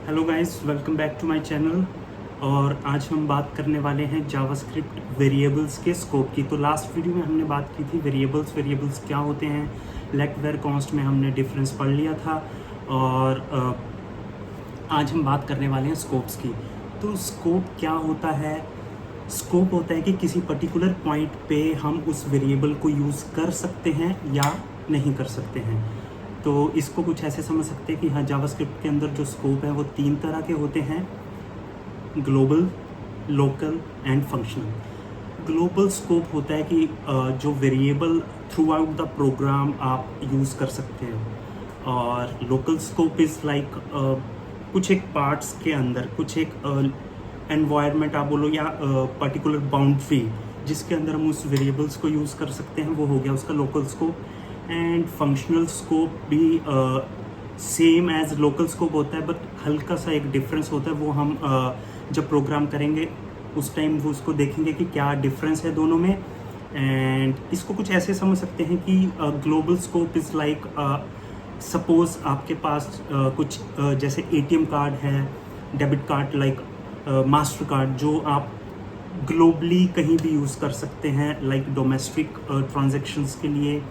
Hello guys, welcome back to my channel. और आज हम बात करने वाले हैं जावास्क्रिप्ट वेरिएबल्स के स्कोप की। तो लास्ट वीडियो में हमने बात की थी वेरिएबल्स क्या होते हैं। लेट वेयर कॉन्स्ट में हमने डिफरेंस पढ़ लिया था। और आज हम बात करने वाले हैं स्कोप्स की। तो स्कोप क्या होता है? स्कोप होता है कि किसी पर्टिकुलर पॉइंट पे हम उस वेरिएबल को यूज़ कर सकते हैं या नहीं कर सकते हैं। तो इसको कुछ ऐसे समझ सकते हैं कि हाँ, जावास्क्रिप्ट के अंदर जो स्कोप है वो 3 तरह के होते हैं: global, local and functional. Global scope होता है कि जो variable throughout the program आप यूज़ कर सकते हैं। और लोकल स्कोप इज़ लाइक कुछ एक पार्ट्स के अंदर, कुछ एक एनवायरनमेंट आप बोलो या पर्टिकुलर बाउंड्री जिसके अंदर हम उस वेरिएबल्स को यूज़ कर सकते हैं, वो हो गया उसका local scope. And functional scope भी सेम एज लोकल स्कोप होता है, बट हल्का सा एक डिफरेंस होता है। वो हम जब प्रोग्राम करेंगे उस टाइम वो उसको देखेंगे कि क्या डिफरेंस है दोनों में। एंड इसको कुछ ऐसे समझ सकते हैं कि global scope is like suppose आपके पास कुछ जैसे एटीएम कार्ड है, debit card like master card, जो आप ग्लोबली कहीं भी यूज़ कर सकते हैं, लाइक डोमेस्टिक ट्रांजैक्शंस के लिए,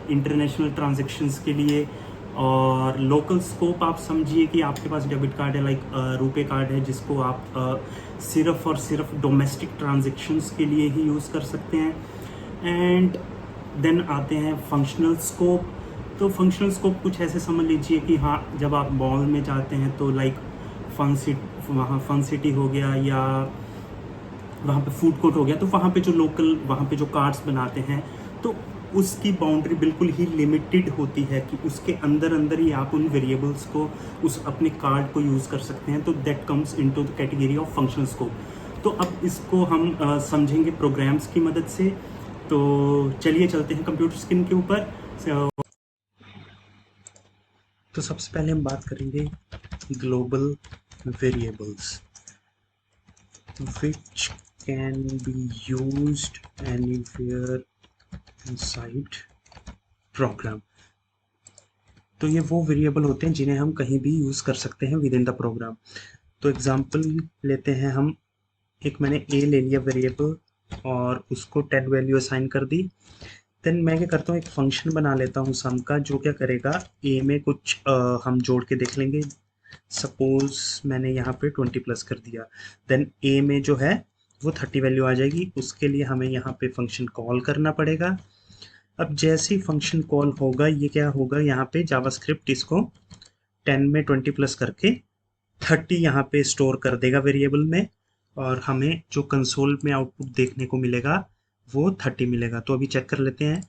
इंटरनेशनल ट्रांजैक्शंस के लिए। और लोकल स्कोप आप समझिए कि आपके पास डेबिट कार्ड है, लाइक रुपे कार्ड है, जिसको आप सिर्फ और सिर्फ डोमेस्टिक ट्रांजैक्शंस के लिए ही यूज़ कर सकते हैं। एंड देन आते हैं फंक्शनल स्कोप। तो फंक्शनल स्कोप कुछ ऐसे समझ लीजिए कि हाँ, जब आप मॉल में जाते हैं तो लाइक फन सिटी हो गया, या वहाँ पे फूड कोर्ट हो गया, तो वहाँ पे जो लोकल, वहाँ पे जो कार्ड्स बनाते हैं, तो उसकी बाउंड्री बिल्कुल ही लिमिटेड होती है कि उसके अंदर अंदर ही आप उन वेरिएबल्स को, उस अपने कार्ड को यूज़ कर सकते हैं। तो that comes into the category of functional scope. तो अब इसको हम समझेंगे प्रोग्राम्स की मदद से। तो चलिए चलते हैं कंप्यूटर स्क्रीन के ऊपर। तो सबसे पहले हम बात करेंगे global variables which can be used anywhere inside program। तो ये वो वेरिएबल होते हैं जिन्हें हम कहीं भी यूज़ कर सकते हैं विद इन द प्रोग्राम। तो एग्जांपल लेते हैं हम। एक मैंने ए ले लिया वेरिएबल और उसको 10 वैल्यू असाइन कर दी। देन मैं क्या करता हूँ, एक फंक्शन बना लेता हूँ सम का, जो क्या करेगा, ए में कुछ हम जोड़ के देख लेंगे। सपोज मैंने यहाँ पे 20 प्लस कर दिया, देन ए में जो है वो 30 वैल्यू आ जाएगी। उसके लिए हमें यहाँ पे फंक्शन कॉल करना पड़ेगा। अब जैसे ही फंक्शन कॉल होगा, ये क्या होगा, यहाँ पे जावास्क्रिप्ट इसको 10 में 20 प्लस करके 30 यहाँ पे स्टोर कर देगा वेरिएबल में, और हमें जो कंसोल में आउटपुट देखने को मिलेगा वो 30 मिलेगा। तो अभी चेक कर लेते हैं।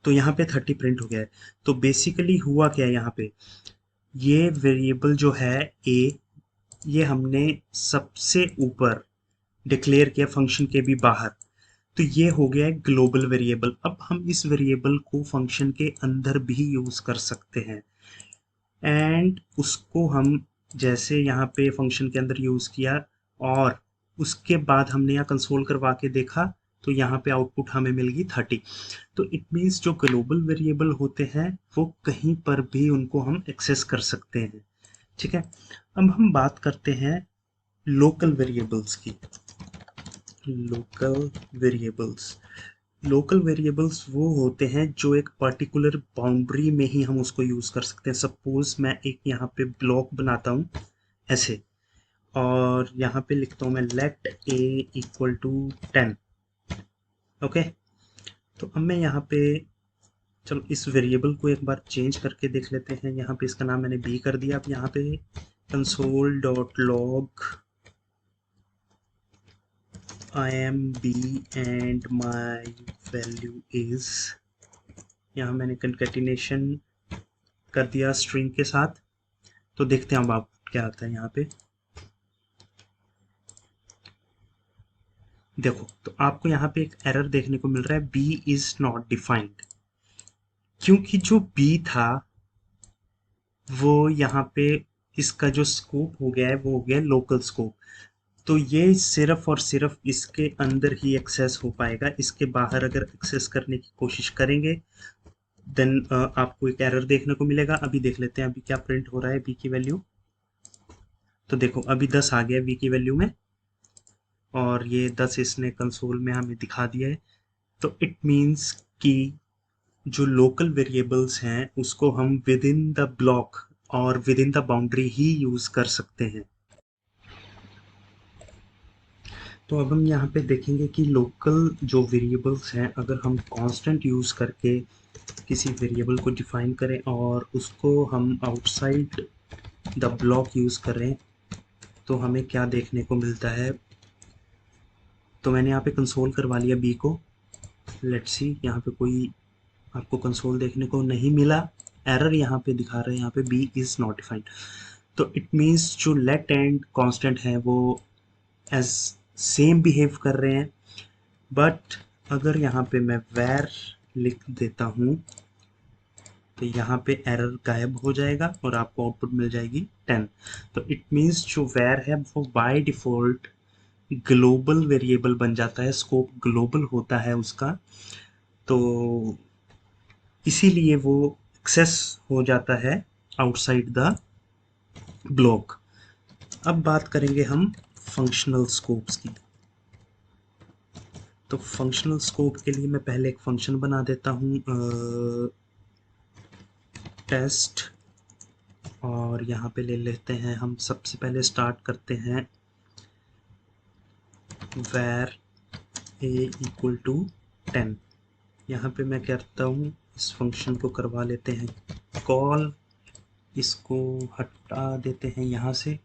तो यहाँ पे 30 प्रिंट हो गया है। तो बेसिकली हुआ क्या है, यहाँ पे ये वेरिएबल जो है ए, ये हमने सबसे ऊपर डिक्लेयर किया फंक्शन के भी बाहर। तो ये हो गया है ग्लोबल वेरिएबल। अब हम इस वेरिएबल को फंक्शन के अंदर भी यूज कर सकते हैं। एंड उसको हम जैसे यहाँ पे फंक्शन के अंदर यूज किया और उसके बाद हमने यहाँ कंसोल करवा के देखा, तो यहाँ पे आउटपुट हमें मिल गई 30। तो इट मीन्स जो ग्लोबल वेरिएबल होते हैं वो कहीं पर भी उनको हम एक्सेस कर सकते हैं। ठीक है, अब हम बात करते हैं लोकल वेरिएबल्स की। लोकल वेरिएबल्स, लोकल वेरिएबल्स वो होते हैं जो एक पर्टिकुलर बाउंड्री में ही हम उसको यूज़ कर सकते हैं। सपोज मैं एक यहाँ पे ब्लॉक बनाता हूँ ऐसे, और यहाँ पे लिखता हूँ मैं let A equal to 10। Okay, तो अब मैं यहाँ पे, चलो इस वेरिएबल को एक बार चेंज करके देख लेते हैं। यहाँ पे इसका नाम मैंने बी कर दिया। अब यहाँ पे console dot log I am B and my value is, यहाँ मैंने कंकेटिनेशन कर दिया स्ट्रिंग के साथ। तो देखते हैं अब आप क्या आता है यहाँ पे। देखो, तो आपको यहाँ पे एक एरर देखने को मिल रहा है, B is not defined, क्योंकि जो B था वो यहाँ पे इसका जो स्कोप हो गया है वो हो गया लोकल स्कोप। तो ये सिर्फ और सिर्फ इसके अंदर ही एक्सेस हो पाएगा। इसके बाहर अगर एक्सेस करने की कोशिश करेंगे देन आपको एक एरर देखने को मिलेगा। अभी देख लेते हैं अभी क्या प्रिंट हो रहा है बी की वैल्यू। तो देखो अभी 10 आ गया बी की वैल्यू में, और ये 10 इसने कंसोल में हमें दिखा दिया है। तो इट मीन्स कि जो लोकल वेरिएबल्स हैं उसको हम विद इन द ब्लॉक और with in the boundary he use कर सकते हैं। तो अब हम यहाँ पे देखेंगे कि लोकल जो वेरिएबल्स हैं, अगर हम कांस्टेंट यूज करके किसी वेरिएबल को डिफाइन करें और उसको हम आउटसाइड द ब्लॉक यूज करें तो हमें क्या देखने को मिलता है। तो मैंने यहाँ पे कंसोल करवा लिया बी को। लेट्स सी, यहाँ पे कोई आपको कंसोल देखने को नहीं मिला। एरर यहाँ पे दिखा रहा है, यहाँ पे बी इज नॉट डिफाइंड। तो इट मीन्स जो लेट एंड कांस्टेंट है वो एज सेम बिहेव कर रहे हैं। बट अगर यहाँ पे मैं वैर लिख देता हूँ तो यहाँ पे एरर गायब हो जाएगा और आपको आउटपुट मिल जाएगी 10। तो इट मीन्स जो वैर है वो बाय डिफॉल्ट ग्लोबल वेरिएबल बन जाता है, स्कोप ग्लोबल होता है उसका। तो इसीलिए वो एक्सेस हो जाता है आउटसाइड द ब्लॉक। अब बात करेंगे हम फंक्शनल स्कोप्स की। तो फंक्शनल स्कोप के लिए मैं पहले एक फंक्शन बना देता हूँ टेस्ट, और यहाँ पे ले लेते हैं हम। सबसे पहले स्टार्ट करते हैं where a इक्वल टू 10। यहाँ पे मैं करता हूँ इस फंक्शन को करवा लेते हैं कॉल, इसको हटा देते हैं यहाँ से।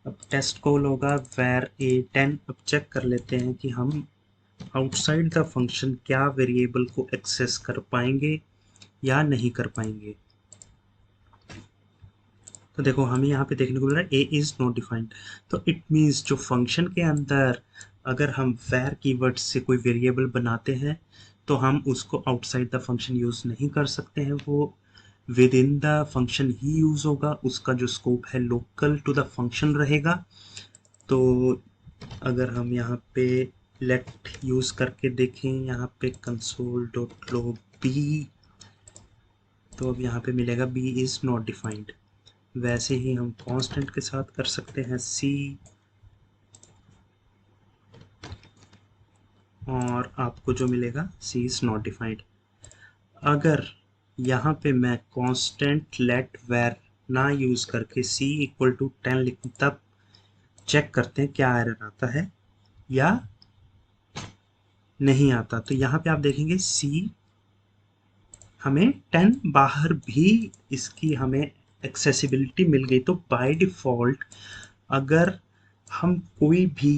अब टेस्ट कॉल होगा where a 10। अब चेक कर लेते हैं कि हम आउटसाइड द फंक्शन क्या वेरिएबल को एक्सेस कर पाएंगे या नहीं कर पाएंगे। तो देखो हमें यहाँ पे देखने को मिल रहा है ए इज नॉट डिफाइंड। तो इट मीन्स जो फंक्शन के अंदर अगर हम वैर कीवर्ड से कोई वेरिएबल बनाते हैं तो हम उसको आउटसाइड द फंक्शन यूज नहीं कर सकते हैं, वो with in the function he use होगा। उसका जो स्कोप है लोकल टू द फंक्शन रहेगा। तो अगर हम यहाँ पे लेट यूज करके देखें, यहाँ पे कंसोल डॉट लो बी, तो अब यहाँ पे मिलेगा बी इज नॉट डिफाइंड। वैसे ही हम कांस्टेंट के साथ कर सकते हैं सी, और आपको जो मिलेगा सी इज नॉट डिफाइंड। अगर यहाँ पे मैं कांस्टेंट लेट वेर ना यूज करके सी इक्वल टू 10 लिखूं, तब चेक करते हैं क्या एरर आता है या नहीं आता। तो यहाँ पे आप देखेंगे सी हमें 10 बाहर भी इसकी हमें एक्सेसिबिलिटी मिल गई। तो बाय डिफॉल्ट अगर हम कोई भी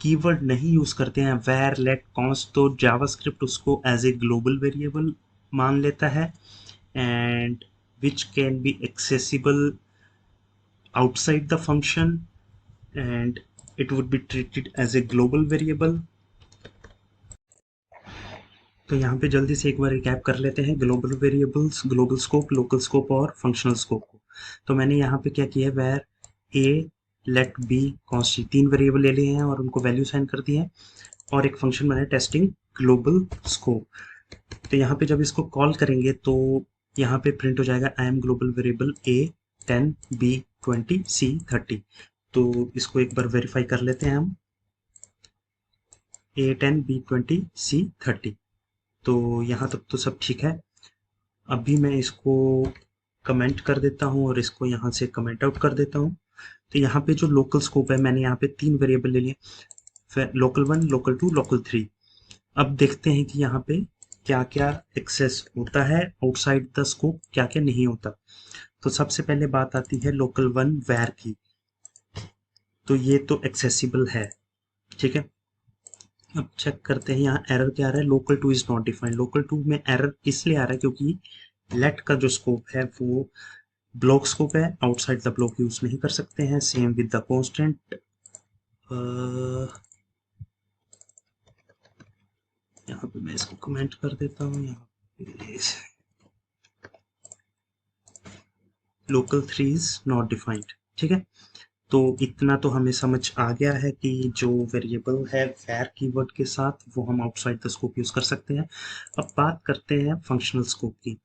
कीवर्ड नहीं यूज करते हैं वैर लेट कॉन्स्ट, तो जावास्क्रिप्ट उसको एज ए ग्लोबल वेरिएबल मान लेता है and which can be accessible outside the function and it would be treated as a global variable। तो यहाँ पे जल्दी से एक बार रिकैप कर लेते हैं global variables, global scope, local scope और फंक्शनल स्कोप को। तो मैंने यहाँ पे क्या किया है, var A let B const, 3 variable ले लिए हैं और उनको वैल्यू साइन कर दी है, और एक फंक्शन बनाया टेस्टिंग ग्लोबल स्कोप। तो यहाँ पे जब इसको कॉल करेंगे तो यहाँ पे प्रिंट हो जाएगा I am global variable A 10 B 20 C 30। तो इसको एक बार वेरीफाई कर लेते हैं हम, ए 10 बी 20 सी 30। तो यहाँ तक तो सब ठीक है। अभी मैं इसको कमेंट कर देता हूँ और इसको यहाँ से कमेंट आउट कर देता हूँ। तो यहाँ पे जो लोकल स्कोप है, मैंने यहाँ पे 3 वेरिएबल ले लिए, लोकल 1, लोकल 2, लोकल 3। अब देखते हैं कि यहाँ पे क्या क्या एक्सेस होता है आउटसाइड द स्कोप, क्या क्या नहीं होता। तो सबसे पहले बात आती है लोकल 1 वैर की। तो ये तो एक्सेसिबल है, ठीक है। अब चेक करते हैं यहाँ एरर क्या आ रहा है, local 2 is not defined. Local 2 में एरर इसलिए आ रहा है क्योंकि लेट का जो स्कोप है वो ब्लॉक स्कोप है, आउटसाइड द ब्लॉक यूज नहीं कर सकते हैं। Same with the constant. यहाँ पे मैं इसको कमेंट कर देता हूँ, यहाँ पे लोकल 3 इज नॉट डिफाइंड, ठीक है। तो इतना तो हमें समझ आ गया है कि जो वेरिएबल है var कीवर्ड के साथ वो हम आउटसाइड द स्कोप यूज़ कर सकते हैं। अब बात करते हैं फंक्शनल स्कोप की।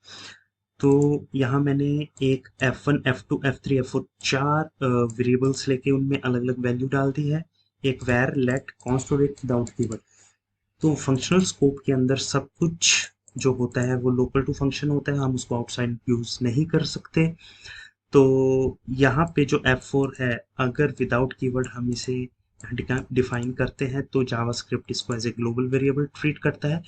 तो यहाँ मैंने एक f1, f2, f3, f4 चार वेरिएबल्स लेके उनमें अलग अलग वैल्यू डाल दी है, एक var, let, const और एक विदाउट कीवर्ड। तो फंक्शनल स्कोप के अंदर सब कुछ जो होता है वो लोकल टू फंक्शन होता है, हम उसको आउटसाइड यूज़ नहीं कर सकते। तो यहाँ पे जो F4 है, अगर विदाउट कीवर्ड हम इसे डिफाइन करते हैं तो जावास्क्रिप्ट इसको as a global variable treat करता है।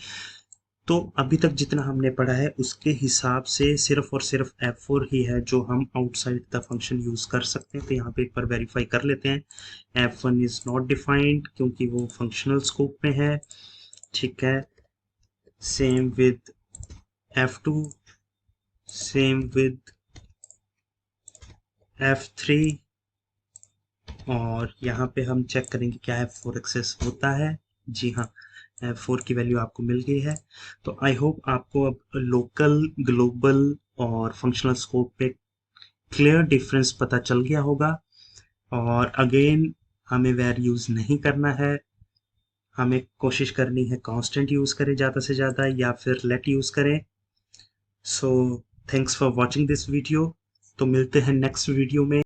तो अभी तक जितना हमने पढ़ा है उसके हिसाब से सिर्फ और सिर्फ F4 ही है जो हम आउटसाइड द फंक्शन यूज़ कर सकते हैं। तो यहाँ पे एक बार वेरीफाई कर लेते हैं। F1 इज़ नॉट डिफाइंड क्योंकि वो फंक्शनल स्कोप में है, ठीक है। Same with F2, same with F3, और यहाँ पे हम चेक करेंगे क्या F4 एक्सेस होता है। जी हाँ, F4 की वैल्यू आपको मिल गई है। तो आई होप आपको अब लोकल, ग्लोबल और फंक्शनल स्कोप पे क्लियर डिफरेंस पता चल गया होगा। और अगेन हमें वैर यूज़ नहीं करना है, हमें कोशिश करनी है कांस्टेंट यूज़ करें ज़्यादा से ज़्यादा या फिर लेट यूज़ करें। So thanks for watching this video. तो मिलते हैं नेक्स्ट वीडियो में।